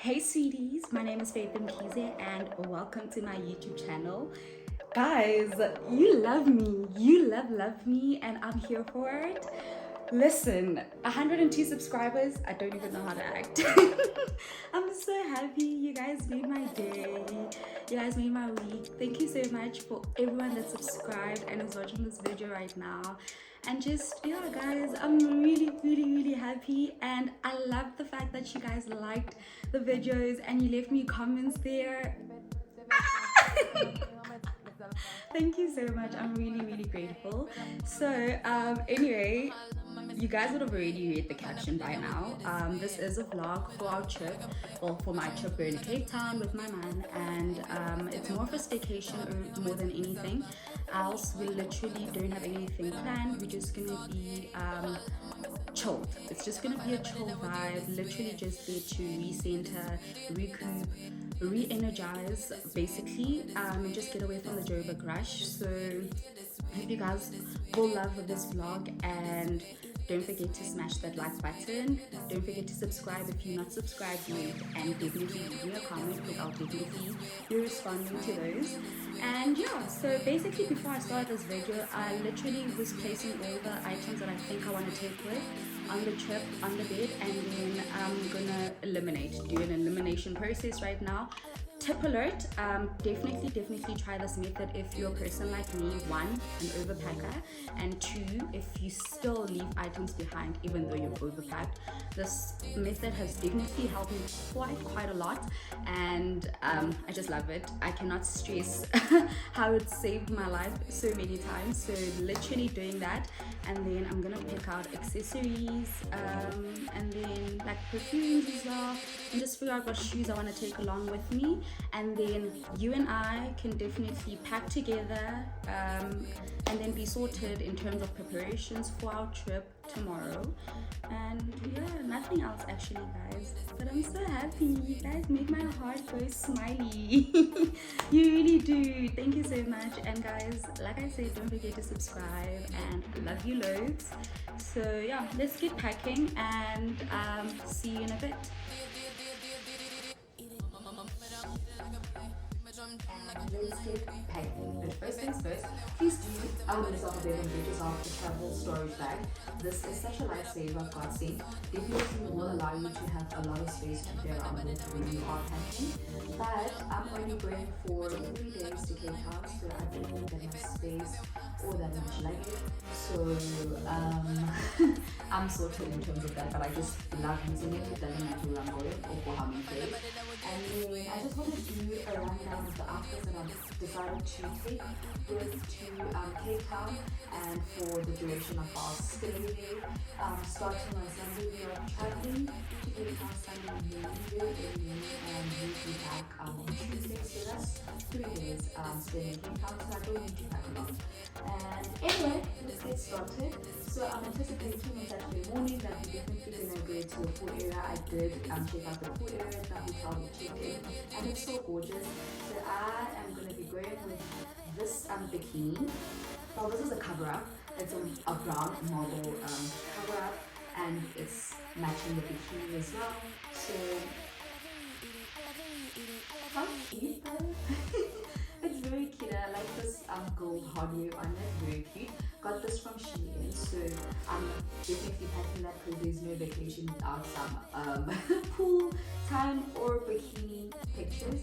Hey sweeties, my name is Faith Mkize and welcome to my YouTube channel. Guys, you love me, you love me, and I'm here for it. Listen, 102 subscribers, I don't even know how to act. I'm so happy, you guys made my day, you guys made my week. Thank you so much for everyone that subscribed and is watching this video right now. And just, yeah guys, I'm really happy, and I love the fact that you guys liked the videos and you left me comments there. Thank you so much, I'm really grateful. So anyway, you guys would have already read the caption by now. This is a vlog for our trip, well, for my trip. We're in Cape Town with my man, and it's more of a staycation more than anything else. We literally don't have anything planned. We're just gonna be chilled. It's just gonna be a chill vibe, literally just there to recenter, recoup, re-energize basically, and just get away from the Joburg rush. So I hope you guys will love this vlog, and don't forget to smash that like button. Don't forget to subscribe if you're not subscribed yet, and definitely leave me a comment because I'll definitely be responding to those. And yeah, so basically before I start this video, I literally was placing all the items that I think I want to take with on the trip on the bed, and then I'm gonna do an elimination process right now. Tip alert, definitely try this method if you're a person like me. One, an overpacker, and two, if you still leave items behind even though you're overpacked. This method has definitely helped me quite a lot, and I just love it. I cannot stress how it saved my life so many times. So literally doing that, and then I'm gonna pick out accessories, and then like perfumes as well, and just figure out what shoes I want to take along with me. And then you and I can definitely pack together, and then be sorted in terms of preparations for our trip tomorrow. And yeah, nothing else actually, guys, but I'm so happy. You guys make my heart go smiley. You really do. Thank you so much. And guys, like I said, don't forget to subscribe, and I love you loads. So yeah, let's get packing, and see you in a bit. And let's get packing. But first things first, please do yourself a bit and get yourself a travel storage bag. This is such a lifesaver, godsend. Definitely will allow you to have a lot of space to play around with when you are packing. But I'm only going for 3 days to Cape Town, so I don't need that much space or that much luggage. So I'm sorted in terms of that, but I just love using it. It doesn't matter where I'm going or for how many days. And then I just want to do a rundown of the outfits that I've decided to take with to Cape Town and for the duration of our stay there. Starting on Sunday, we are traveling to Cape Town Sunday morning, and we'll be back on Tuesday. So that's 3 days staying in Cape Town, so I don't need to pack a lot. And anyway, let's get started. So I'm anticipating on Saturday morning that we're definitely going to go to a pool area. I did check out the pool area that we hotel we checked in, and it's so gorgeous. So I am going to be going with this bikini. Well, this is a cover-up. It's a brown marble cover-up, and it's matching the bikini as well. So how cute though? It's very cute. I like this gold hardware on it, very cute. Got this from Shein, so I'm definitely packing that because there's no vacation without some pool time or bikini pictures.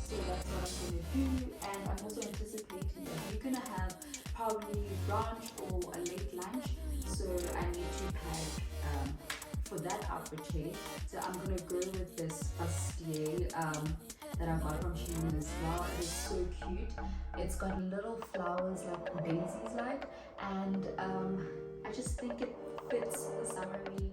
So that's what I'm going to do. And I'm also anticipating that we're going to have probably brunch or a late lunch, so I need to pack for that outfit change. So I'm going to go with this bustier that I got from Shein as well. It is so cute. It's got little flowers like daisies like, and I just think it fits the summery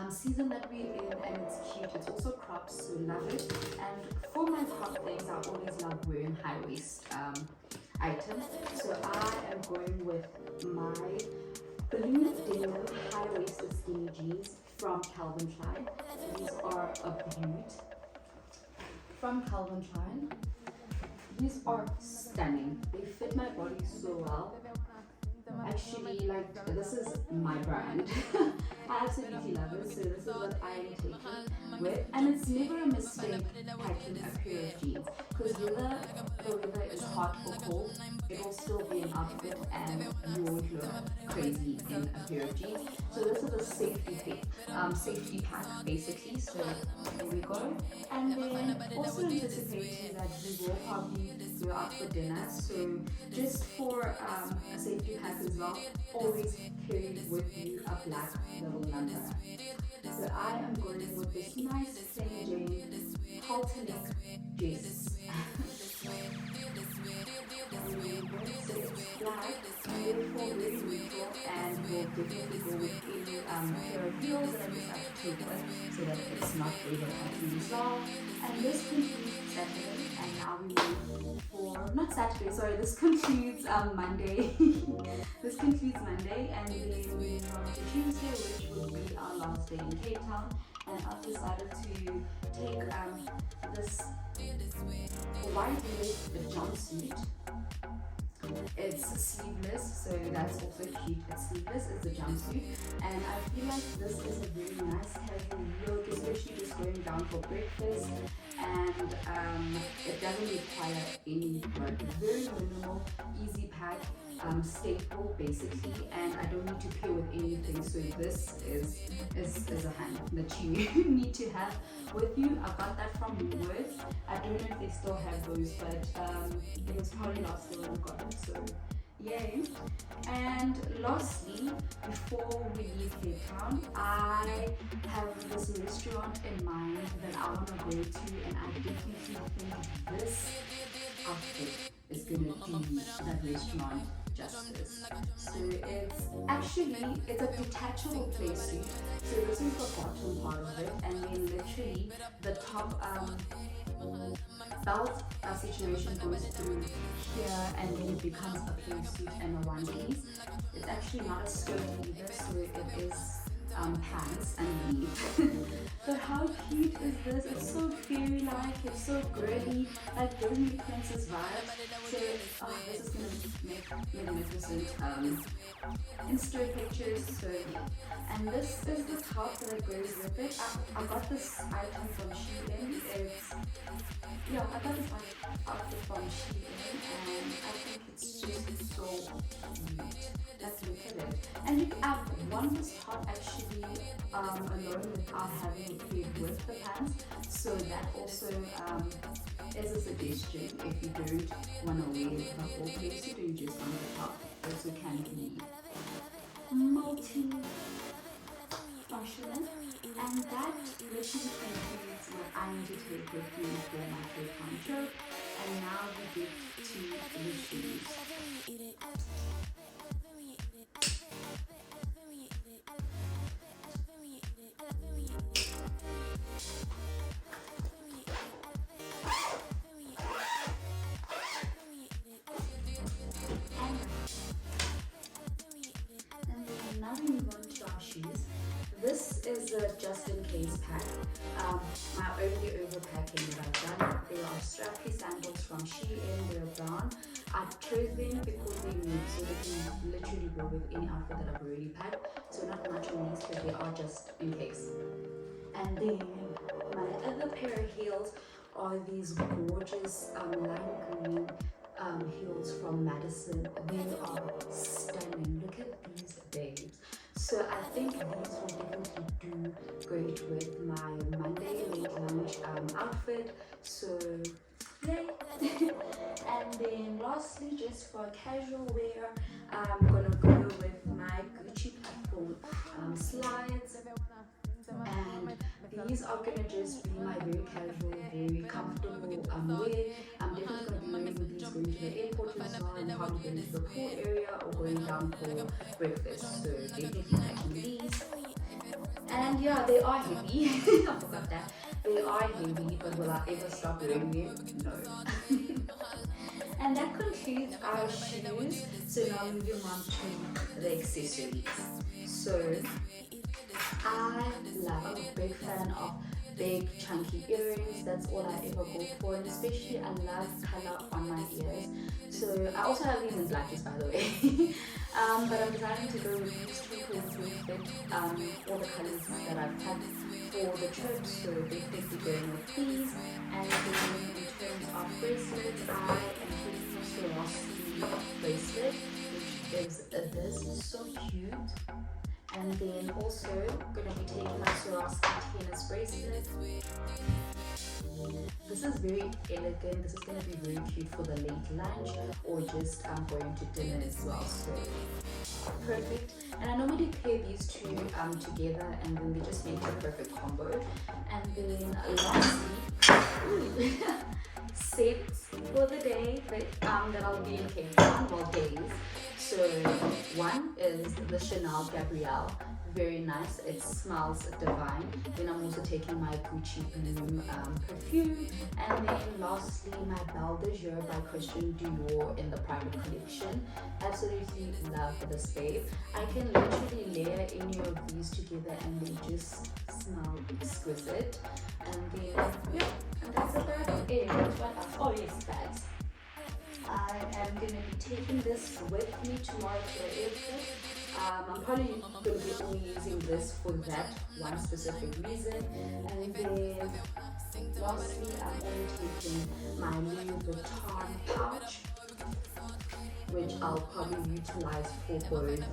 season that we're in, and it's cute. It's also cropped, so love it. And for my crop things, I always love wearing high waist items. So I am going with my blue denim high waisted skinny jeans from Calvin Klein. These are a beaut from Calvin Klein. These are stunning. They fit my body so well. Actually, like, this is my brand. I absolutely love it. So this is what I am taking with, and it's never a mistake packing a pair of jeans, because whether the weather is hot or cold, it will still be an outfit and you won't look crazy in a pair of jeans. So this is a safety pack basically. So there we go. And then also anticipating that we will probably go out for dinner. So just for a safety pack as well, always carry with you a black little number. So I am going with this nice plain Jane Halter dress. So it's black, beautiful, very neutral, and will definitely go with any pair of heels that I decide to take with, so that it's not overpacking as well. And this concludes Saturday, and now we wait for, not Saturday, sorry, this concludes Monday. This concludes Monday, and then we move on to Tuesday, which will be our last day in Cape Town. And I've decided to take this white lace jumpsuit. It's sleeveless, so that's also cute. It's sleeveless, it's a jumpsuit, and I feel like this is a very nice casual look, especially just going down for breakfast, and it doesn't require any work. It's very minimal, easy pack, staple basically, and I don't need to pair with anything. So this is a hand that you need to have with you. I got that from Woolworths. I don't know if they still have those, but it was probably last year when I got it. So yay. And lastly, before we leave Cape Town, I have this restaurant in mind that I want to go to, and I definitely think this outfit is gonna do that restaurant justice. So it's a detachable playsuit. So this is the bottom part of it, and then literally the top belt situation goes through here, and then it becomes a playsuit and a one piece. It's actually not a skirt either, so it is pants underneath. But how cute is this? It's so fairy-like, it's so girly, like Disney princess vibes. So this is gonna make magnificent Insta pictures. So and this is the top that goes with it. I got this item from Shein. I got this outfit from Shein, and I think it's just so cute. Let's look at it. And you can one this top actually alone without having it paired with the pants. So that also is a suggestion if you don't want to wear the whole playsuit, or you just want the top. Also can be multi-functional. And that literally concludes what I need to take with me for my Cape Town trip. And now we get to the shoes. This is a just in case pack. My only overpacking that I've done. They are strappy sandals from Shein. They're brown. I chose them because they move, so they can literally go with any outfit that I've already packed. So not much on these, but they are just in case. And then my other pair of heels are these gorgeous lime green heels from Madison. They are stunning. Look at these babes. So I think these will definitely do great with my Monday late lunch outfit. So yay! And then lastly, just for casual wear, I'm gonna go with my Gucci platform slides. And these are gonna just be my very casual, very comfortable wear. I'm definitely gonna be wearing these going to the airport as well, and probably going to the pool area or going down for breakfast. So definitely packing these. And yeah, they are heavy. I forgot that. They are heavy, but will I ever stop wearing them? No. And that concludes our shoes. So now moving on to the accessories. So I'm a big fan of big chunky earrings. That's all I ever go for, and especially I love color on my ears. So I also have these in blackness, by the way. But I'm deciding to go with these two totally fit all the colors that I've had for the trip, so definitely going with these. And then in terms of bracelets, I am putting a Swarovski bracelet, which is this, so cute. And then also going to be taking my Swarovski tennis bracelet. This is very elegant. This is going to be very cute for the late lunch or just going to dinner as well. So perfect. And I normally pair these two together, and then they just make a perfect combo. And then lastly, sets for the day that I'll be in Cape Town, well, days. So one is the Chanel Gabrielle, very nice, it smells divine. Then I'm also taking my Gucci Bloom perfume, and then lastly my Belle de Jour by Christian Dior in the private collection. Absolutely love this babe. I can literally layer any of these together and they just smell exquisite. And then yeah, and that's about it. What else? Oh yes, bags. I am going to be taking this with me tomorrow to the airport. I'm probably going to be only using this for that one specific reason. And then lastly, I'm only taking my Louis Vuitton pouch, which I'll probably utilize for both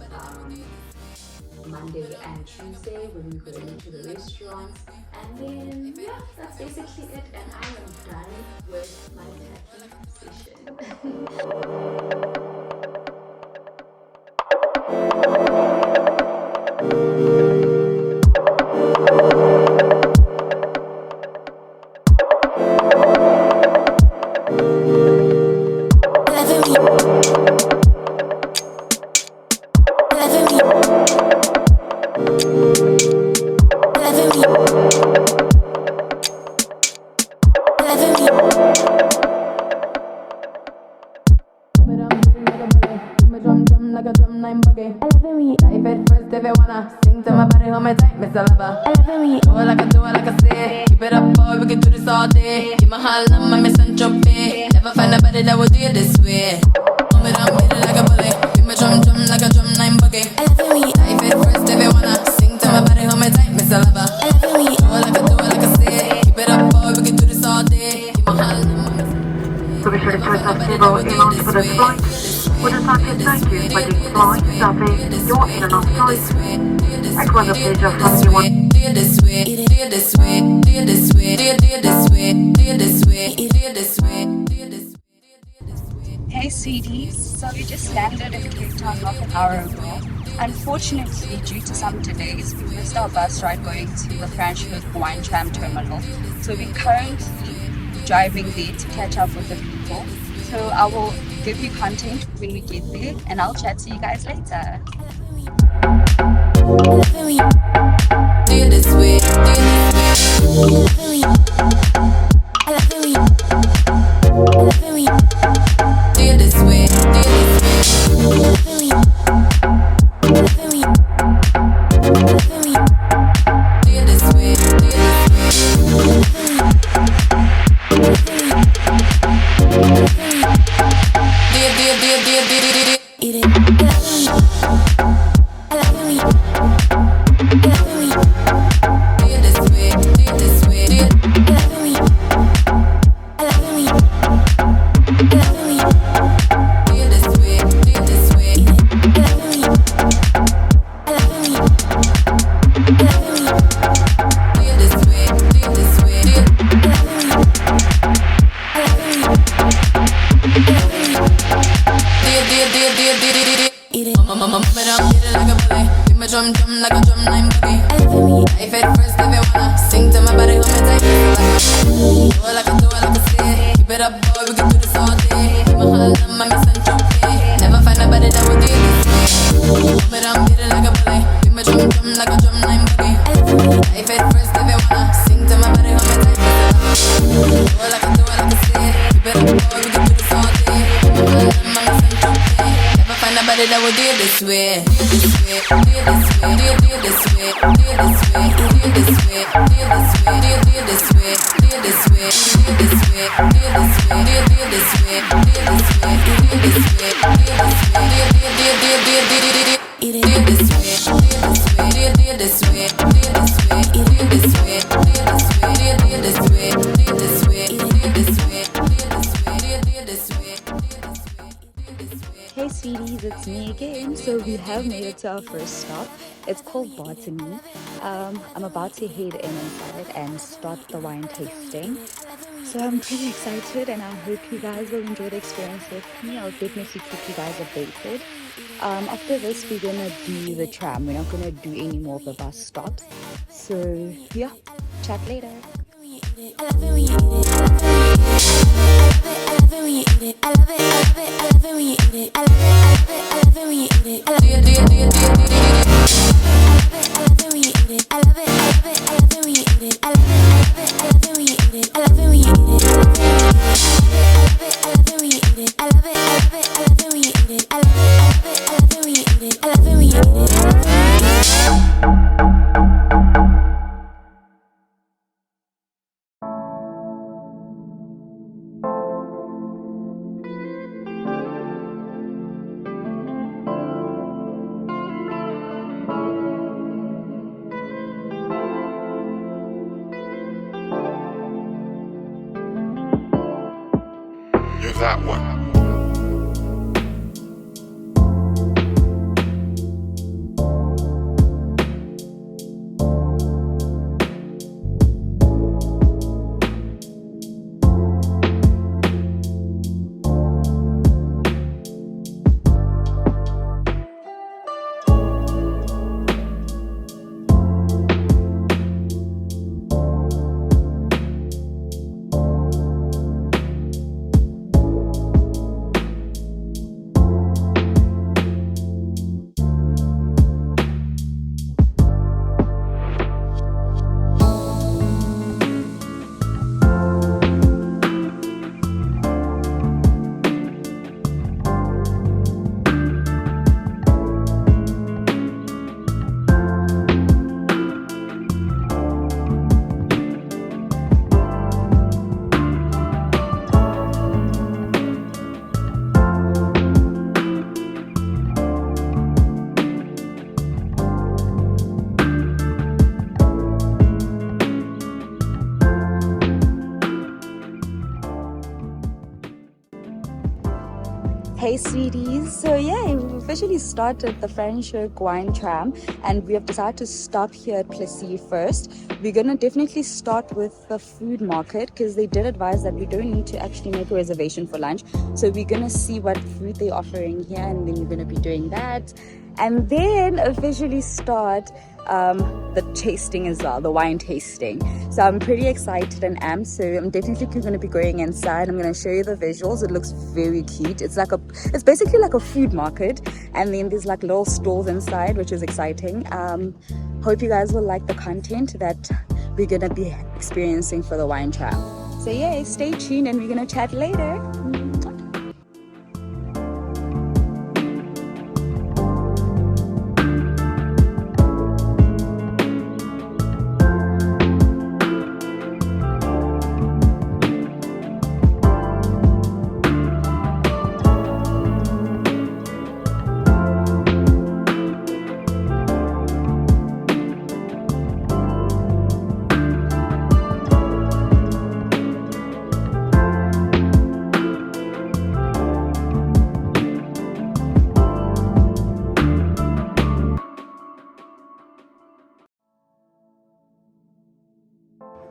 Monday and Tuesday when we go into the restaurants. And then yeah, that's basically it, and I am done with my packing session. Never find a body that would do it this way. Move it on, beat it like a bullet. Give me drum, drum like a drum, 9 buggy. Dive it first if you wanna. Sing to my body, hold me tight, Miss Lover. Do it like I say. Keep it up, boy, we can do this all day. Keep my hand on my. So be sure to choose our table emails for this flight. Would just like to thank you for the flight, stopping your in and out flights. It was a pleasure having you on. This way, this way, this way, this way, this way, this way. Hey sweeties, so we just landed in Cape Town half an hour ago. Unfortunately, due to some delays, we missed our bus ride going to the Franschhoek Wine Tram terminal. So we're currently driving there to catch up with the people. So I will give you content when we get there, and I'll chat to you guys later. This way, this way. Drum, drum like a drum, 9 buggy. Dive it first if you wanna. Sing to my body, hold me tight. Do it like I say. Keep it up, boy, we can do this all day. Keep my hand on my miss and trophy. Never find a body that would do this way. Move it on, beat it like a bully. Give me drum, drum like a drum, 9 buggy. Dive it first if you wanna. Sing to my body, hold me tight. Do it like I say. Keep it up, boy, we can do this all day. Keep my hand on my miss and trophy. Never find a body that would do it this way. This way. This way. So we have made it to our first stop. It's called Botany. I'm about to head in inside and start the wine tasting. So I'm pretty excited and I hope you guys will enjoy the experience with me. I'll definitely keep you guys updated. After this, we're gonna do the tram. We're not gonna do any more of the bus stops. So yeah, chat later. I love it when you eat it. I love it when you eat it. I love it. I love it when you eat it. I love it when you eat it. I love it. I love it when you eat it. I love it. I love it when you eat it. I love it when you eat it. I love it when you eat it. I love it when you eat it. I love it. I love it when you eat it. I love it when you eat it. I love it when you eat it. You're that one. Hey sweeties, so yeah, we've officially started the Franschhoek Wine Tram and we have decided to stop here at Plessis first. We're gonna definitely start with the food market because they did advise that we don't need to actually make a reservation for lunch. So we're gonna see what food they're offering here and then we're gonna be doing that. And then officially start the tasting as well, the wine tasting. So I'm pretty excited and amped. So I'm definitely going to be going inside. I'm going to show you the visuals. It looks very cute. It's basically like a food market, and then there's like little stalls inside, which is exciting. Hope you guys will like the content that we're going to be experiencing for the wine tram. So yeah, stay tuned and we're going to chat later.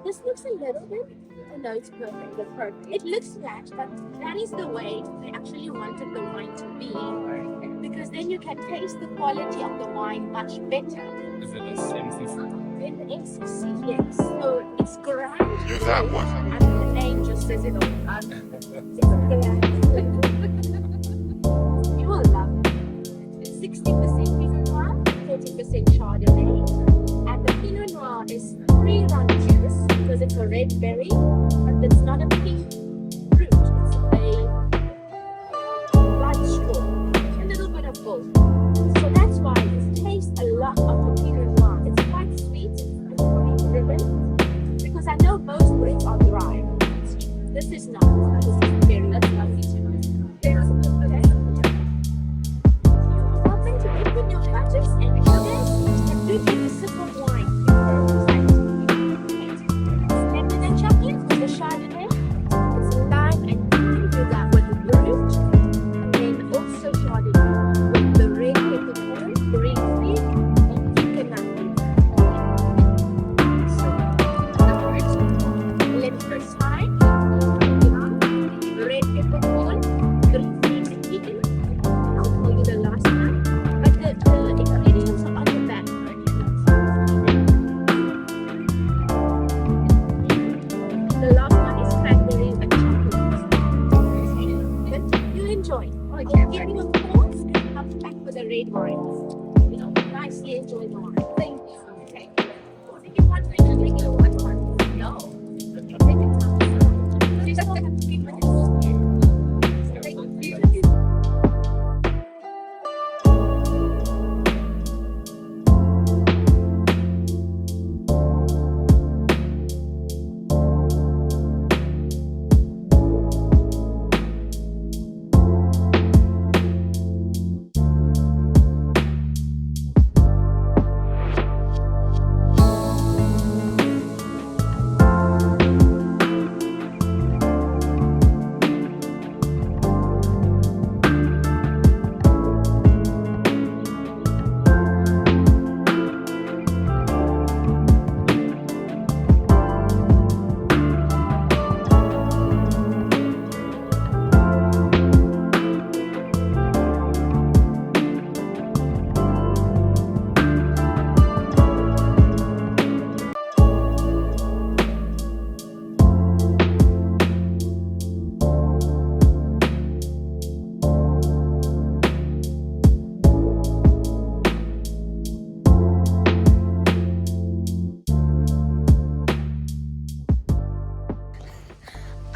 This looks a little bit, oh no, it's perfect, it's perfect. It looks flat, but that is the way they actually wanted the wine to be, because then you can taste the quality of the wine much better. Is it a MCC? In the MCC, yes. So it's grand. You're that one. And the name just says it all. It's grand. You will love it. It's 60% Pinot Noir, 40% Chardonnay, and the Pinot Noir is free run juice because it's a red berry, but it's not a pink fruit. It's a blood straw, a little bit of both. So that's why you taste a lot of the Pinot Noir. It's quite sweet, it's pretty ribbon, because I know most grapes are dry. This is not. This is very lovely to know. There's something to open your butters and sugars and do take a sip of wine. Lemon and chocolate with the Chardonnay.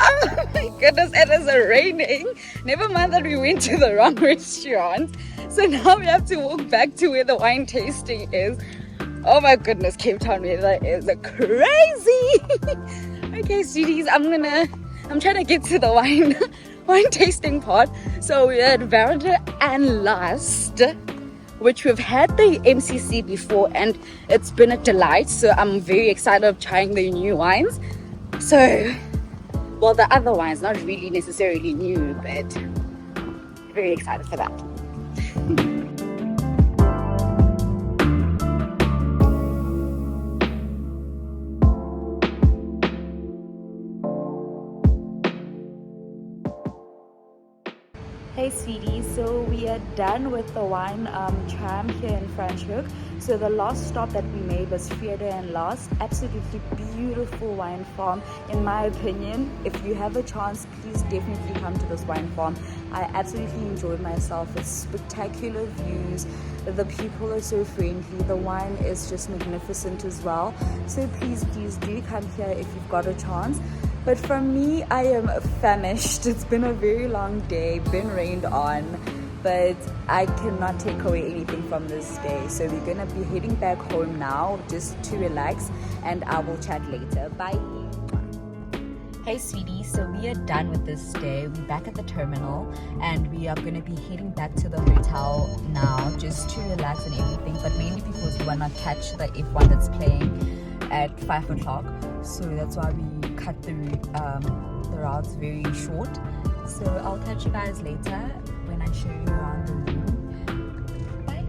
Oh my goodness, it is raining. Never mind that we went to the wrong restaurant. So now we have to walk back to where the wine tasting is. Oh my goodness, Cape Town weather is crazy. Okay, sweeties, I'm trying to get to the wine tasting part. So we're at Verde and Last, which we've had the MCC before and it's been a delight. So I'm very excited of trying the new wines. So, well, the other wines, not really necessarily new, but very excited for that. Hey sweeties, so we are done with the wine tram here in Franschhoek. So the last stop that we made was Verde and Last. Absolutely beautiful wine farm in my opinion. If you have a chance, please definitely come to this wine farm. I absolutely enjoyed myself. It's spectacular views. The people are so friendly. The wine is just magnificent as well. So please do come here if you've got a chance. But for me, I am famished. It's been a very long day, been rained on, but I cannot take away anything from this day. So we're gonna be heading back home now just to relax, and I will chat later. Bye. Hey sweetie, so we are done with this day. We're back at the terminal and we are going to be heading back to the hotel now just to relax and everything, but mainly because we want to catch the F1 that's playing at 5 o'clock. So that's why we cut the routes very short. So I'll catch you guys later when I show you around the room. Bye.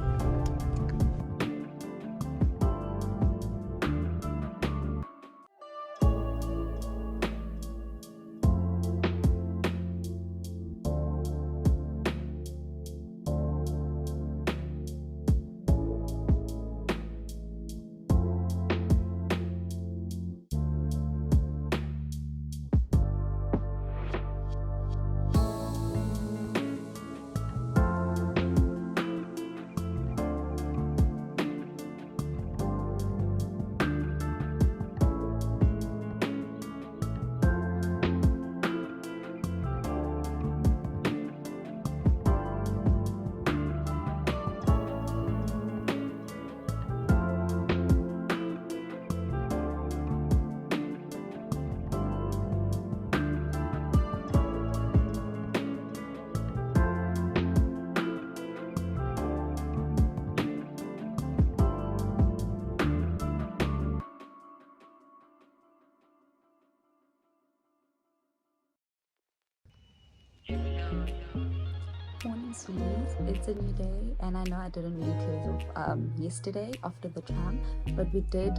Morning sweeties, it's a new day and I know I didn't really close off yesterday after the tram, but we did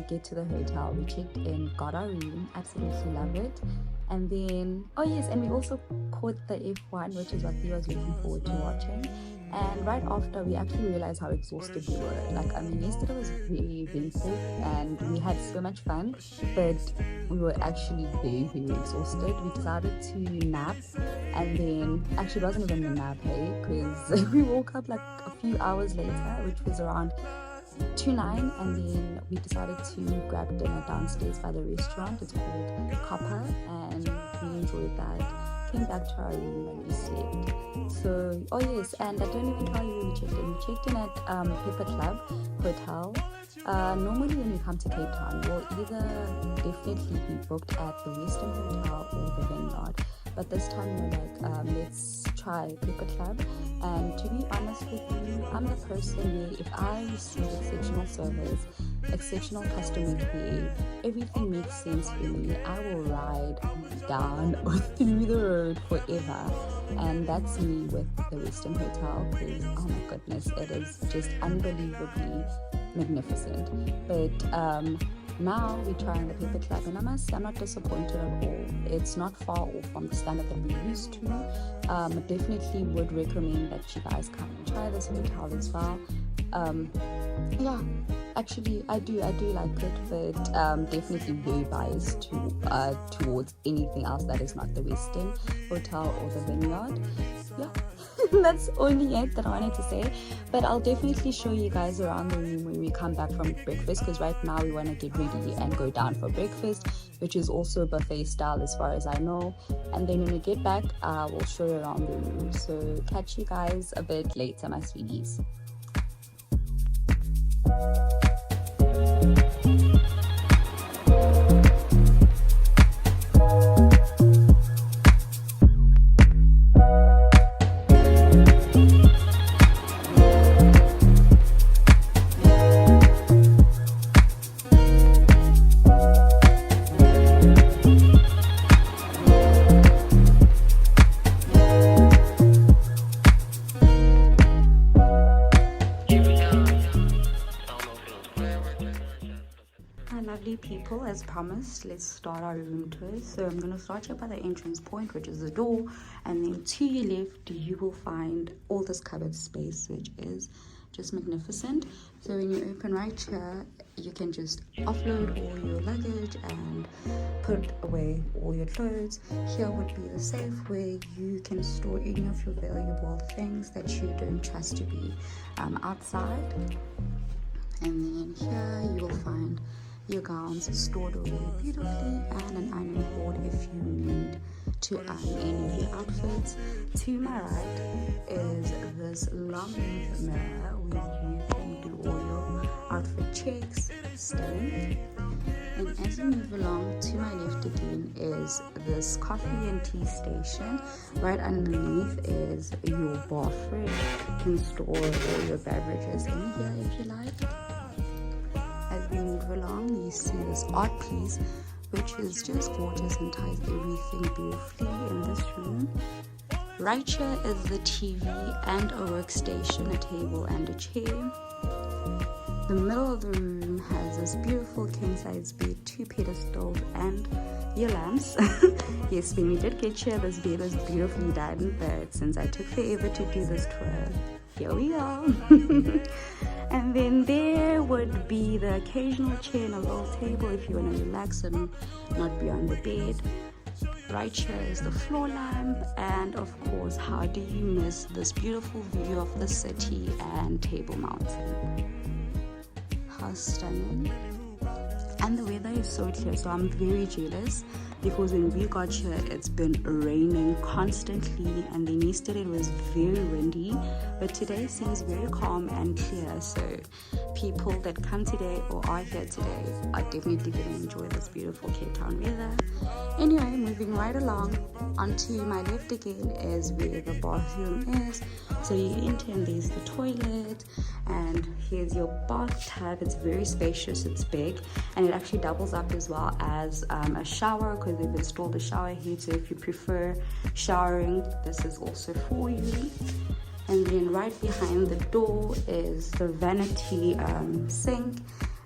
get to the hotel. We checked in, got our room, absolutely love it. And then, oh yes, and we also caught the F1, which is what we was looking forward to watching. And right after, we actually realized how exhausted we were. Like, I mean, yesterday was very eventful and we had so much fun, but we were actually very, very exhausted. We decided to nap, and then, actually it wasn't even a nap, hey, because we woke up like a few hours later, which was around 2-9, and then we decided to grab dinner downstairs by the restaurant. It's called Copa, and we enjoyed that. Came back to our room and we slept. So, oh yes, and I don't even tell you where we checked in. We checked in at Pepperclub Hotel. Normally when we come to Cape Town, we'll either definitely be booked at the Western Hotel or the Vineyard. But this time we're like, let's try Pepperclub. And to be honest with you, I'm the person where if I receive exceptional service, exceptional customer care, everything makes sense for me, I will ride down or through the road forever. And that's me with the Western Hotel, because oh my goodness, it is just unbelievably magnificent. But now we're trying the Pepperclub, and I must say I'm not disappointed at all. It's not far off from the standard that we're used to. I definitely would recommend that you guys come and try this hotel as well. Yeah, actually I do like it, but definitely very biased to towards anything else that is not the Western Hotel or the Vineyard. Yeah. That's only it that I wanted to say. But I'll definitely show you guys around the room when we come back from breakfast, because right now we want to get ready and go down for breakfast, which is also buffet style as far as I know. And then when we get back, we'll show you around the room. So catch you guys a bit later, my sweeties. People, as promised, let's start our room tour. So I'm going to start here by the entrance point, which is the door, and then to your left you will find all this cupboard space, which is just magnificent. So when you open right here, you can just offload all your luggage and put away all your clothes. Here would be the safe where you can store any of your valuable things that you don't trust to be outside. And then here you will find your gowns stored away beautifully, and an ironing board if you need to iron any of your outfits. To my right is this long length mirror where you can do all your outfit checks, staying. And as you move along, to my left again is this coffee and tea station. Right underneath is your bathroom. You can store all your beverages in here if you like. As we move along, you see this art piece, which is just gorgeous and ties everything beautifully in this room. Right here is the TV and a workstation, a table and a chair. The middle of the room has this beautiful king-size bed, 2 pedestals and your lamps. Yes, when we did get here, this bed was beautifully done, but since I took forever to do this tour, here we are. And then there would be the occasional chair and a little table if you want to relax and not be on the bed. Right here is the floor lamp, and of course, how do you miss this beautiful view of the city and Table Mountain? How stunning. And the weather is so clear, so I'm very jealous, because when we got here it's been raining constantly, and then yesterday it was very windy, but today seems very calm and clear. So people that come today or are here today are definitely going to enjoy this beautiful Cape Town weather. Anyway, moving right along, onto my left again is where the bathroom is. So you enter and there's the toilet, and here's your bathtub. It's very spacious, it's big, and it actually doubles up as well as a shower, because they've installed a shower here. So if you prefer showering, this is also for you. And then right behind the door is the vanity sink,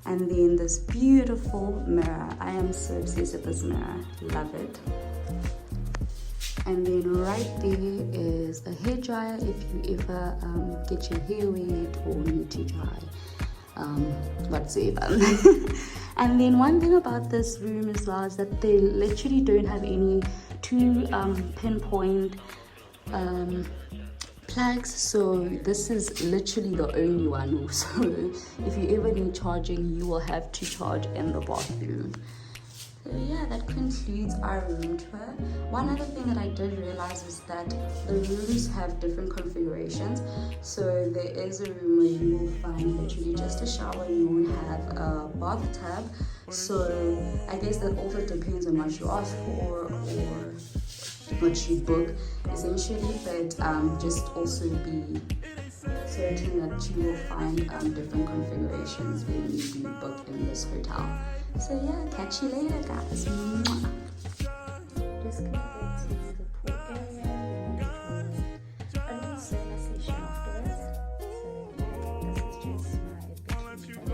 and then this beautiful mirror. I am so obsessed with this mirror, love it. And then right there is a hair dryer if you ever get your hair wet or need to dry whatsoever. And then one thing about this room as well is that they literally don't have any two pinpoint plugs, so this is literally the only one. So if you ever need charging, you will have to charge in the bathroom. So yeah, that concludes our room tour. One other thing that I did realize is that the rooms have different configurations. So there is a room where you will find literally just a shower and you won't have a bathtub. So I guess that also depends on what you ask for or what you book essentially, but just also be certain that you will find different configurations when you do book in this hotel. So yeah, catch you later guys. Mwah. Just gonna go to the pool area and enjoy a little sauna session afterwards. So this is just my bikini.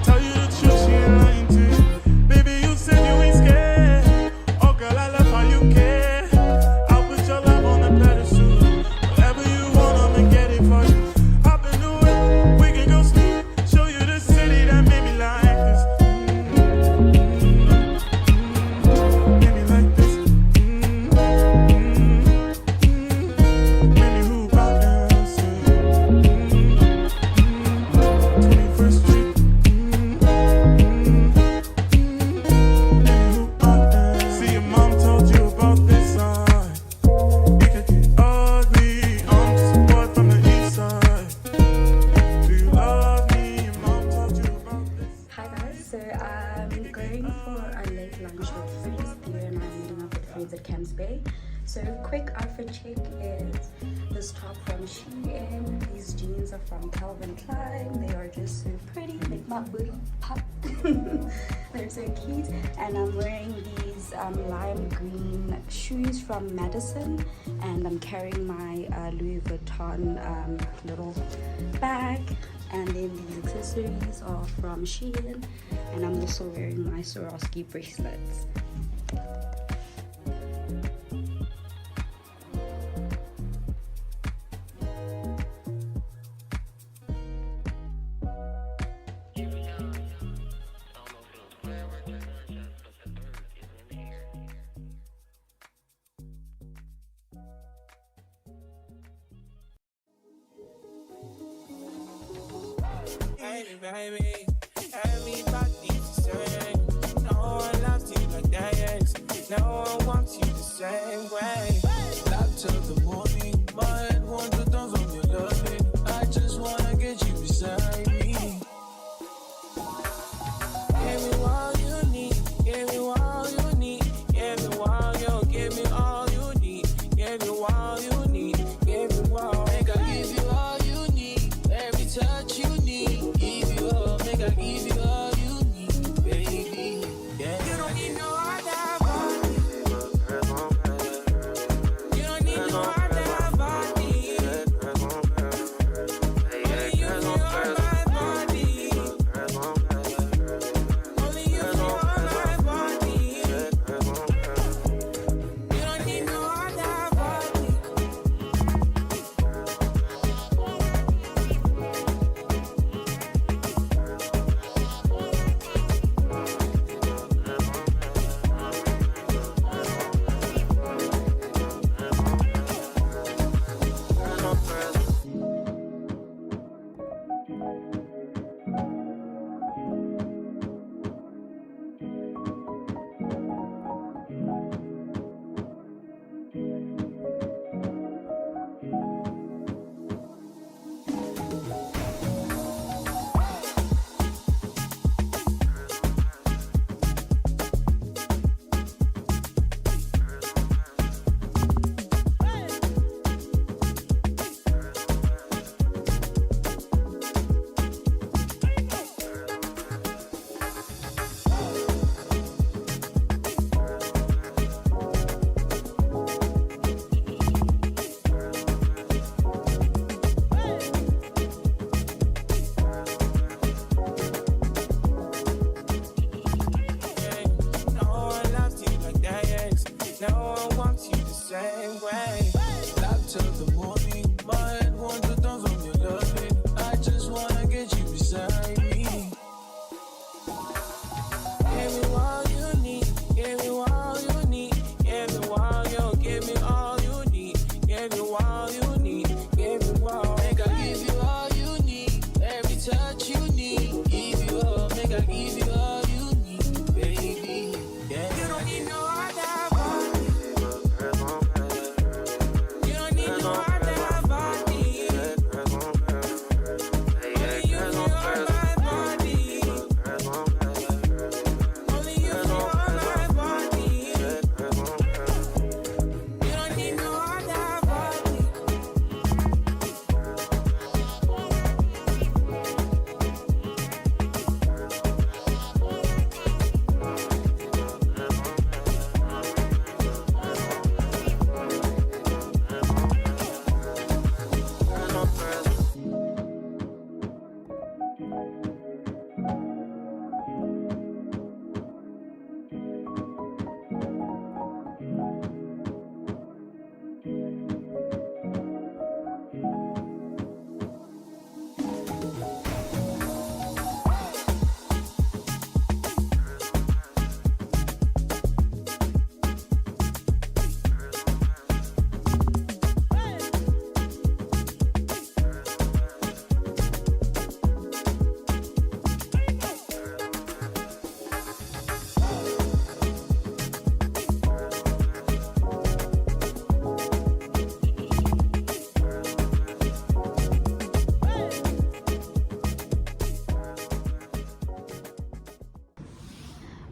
Tell you the truth, she ain't lying to you. Baby, you said you ain't scared. So I'm going for a late lunch with friends. Theo and I are meeting up with friends at Camps Bay. So quick outfit check is this top from Shein. These jeans are from Calvin Klein. They are just so pretty, make my booty pop. They're so cute. And I'm wearing these lime green shoes from Madison. And I'm carrying my Louis Vuitton little bag. And then these accessories are from Shein. And I'm also wearing my Swarovski bracelets. Baby, everybody's the same. No one loves you like that. No one wants you the same way. Back till the morning, my head wanders down from your loving. I just wanna get you beside me. Give me all you need. Give me all you need. Give me all you. Give me all you need. Give me all you need. Give me all. Make I give you all you need. Every touch you need. I give you all you need, baby. Yeah. You don't need no other body. You don't need no other body. Only you feel my body. Only you feel my body. You don't need no other body.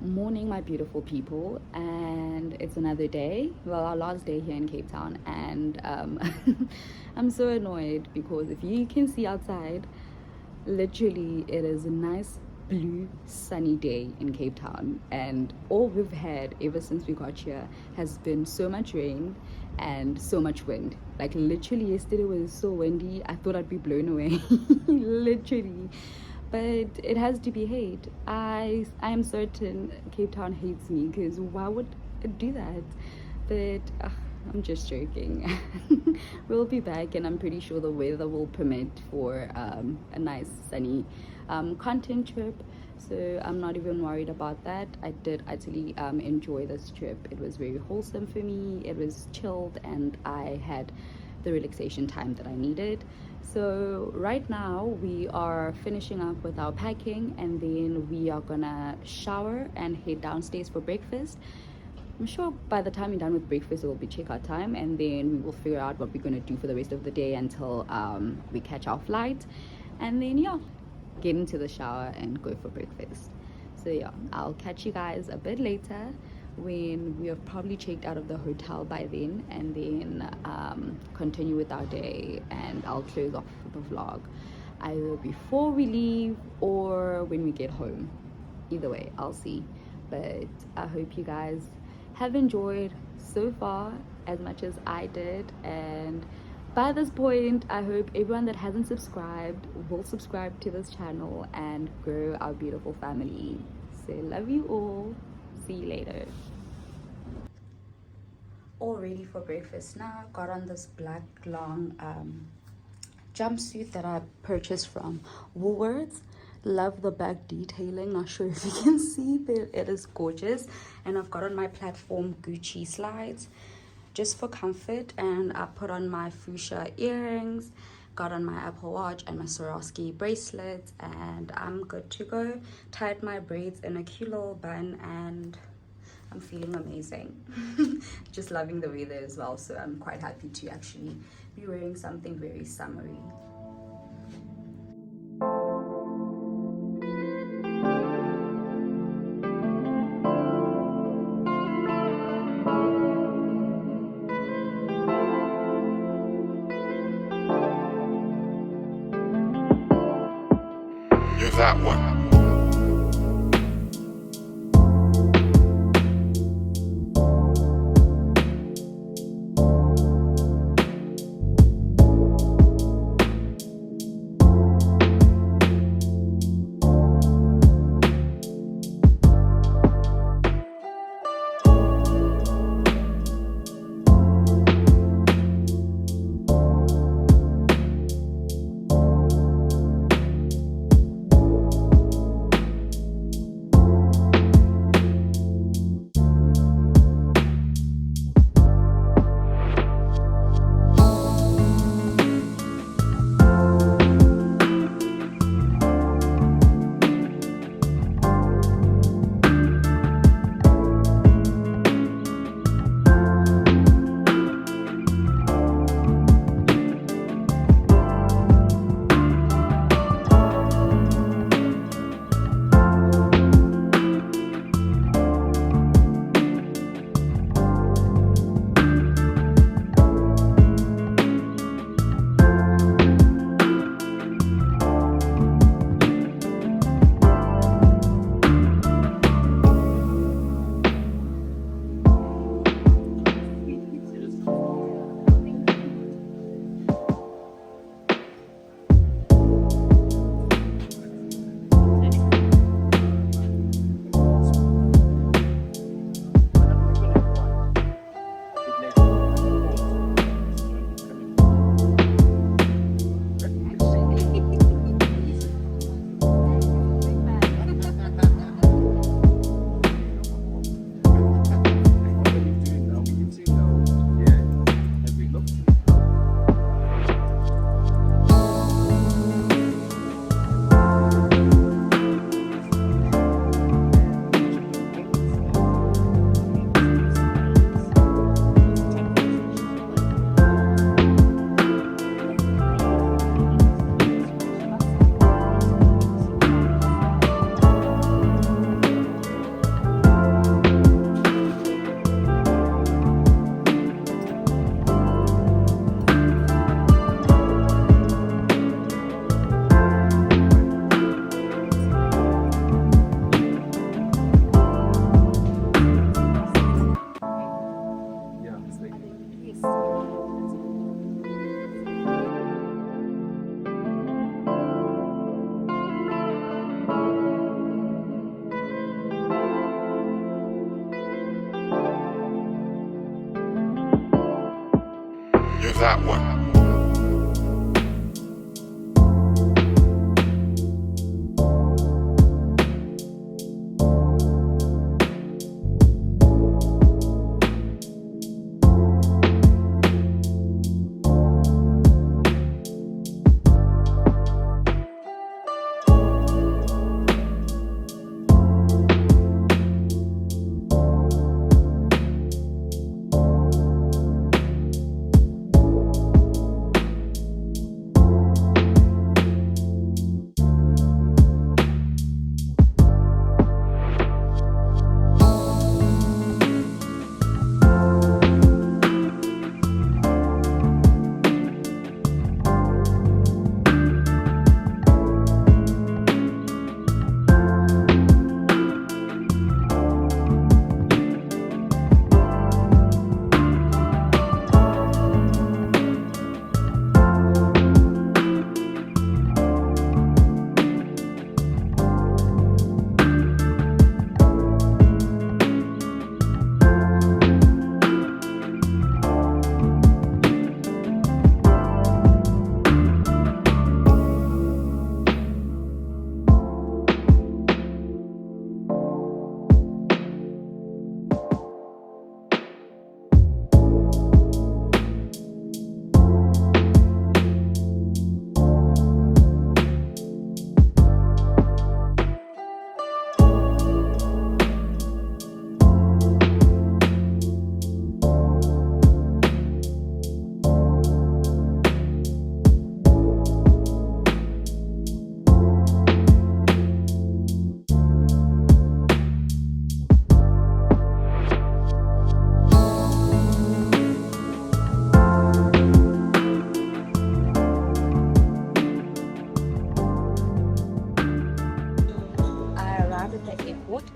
morning, my beautiful people, and it's another day, well, our last day here in Cape Town, and I'm so annoyed because if you can see outside, literally it is a nice blue sunny day in Cape Town, and all we've had ever since we got here has been so much rain and so much wind. Like literally yesterday was so windy, I thought I'd be blown away. Literally. But it has to be hate. I am certain Cape Town hates me, because why would it do that? But I'm just joking. We'll be back, and I'm pretty sure the weather will permit for a nice sunny content trip. So I'm not even worried about that. I did actually enjoy this trip. It was very wholesome for me. It was chilled, and I had the relaxation time that I needed. So right now we are finishing up with our packing, and then we are gonna shower and head downstairs for breakfast. I'm sure by the time we're done with breakfast it will be checkout time, and then we will figure out what we're gonna do for the rest of the day until we catch our flight, and then yeah, get into the shower and go for breakfast. So yeah, I'll catch you guys a bit later when we have probably checked out of the hotel by then, and then continue with our day, and I'll close off the vlog either before we leave or when we get home. Either way, I'll see. But I hope you guys have enjoyed so far as much as I did, and by this point I hope everyone that hasn't subscribed will subscribe to this channel and grow our beautiful family. So love you all. See you later. All ready for breakfast now. Got on this black long jumpsuit that I purchased from Woolworths. Love the back detailing. Not sure if you can see, but it is gorgeous. And I've got on my platform Gucci slides just for comfort, and I put on my fuchsia earrings, got on my Apple Watch and my Swarovski bracelet, and I'm good to go. Tied my braids in a cute little bun, and I'm feeling amazing. Just loving the weather as well, so I'm quite happy to actually be wearing something very summery. You're that one. that one.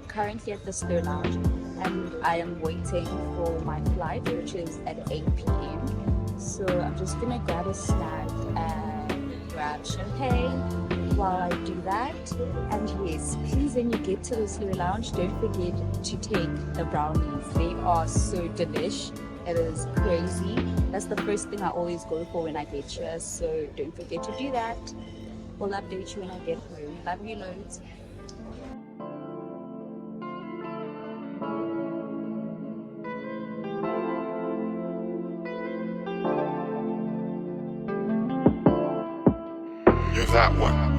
Currently at the Slow Lounge, and I am waiting for my flight, which is at 8 p.m. So I'm just gonna grab a snack and grab champagne while I do that. And yes, please, when you get to the Slow Lounge, don't forget to take the brownies. They are so delish. It is crazy. That's the first thing I always go for when I get here. So don't forget to do that. We'll update you when I get home. Love you loads. You're that one.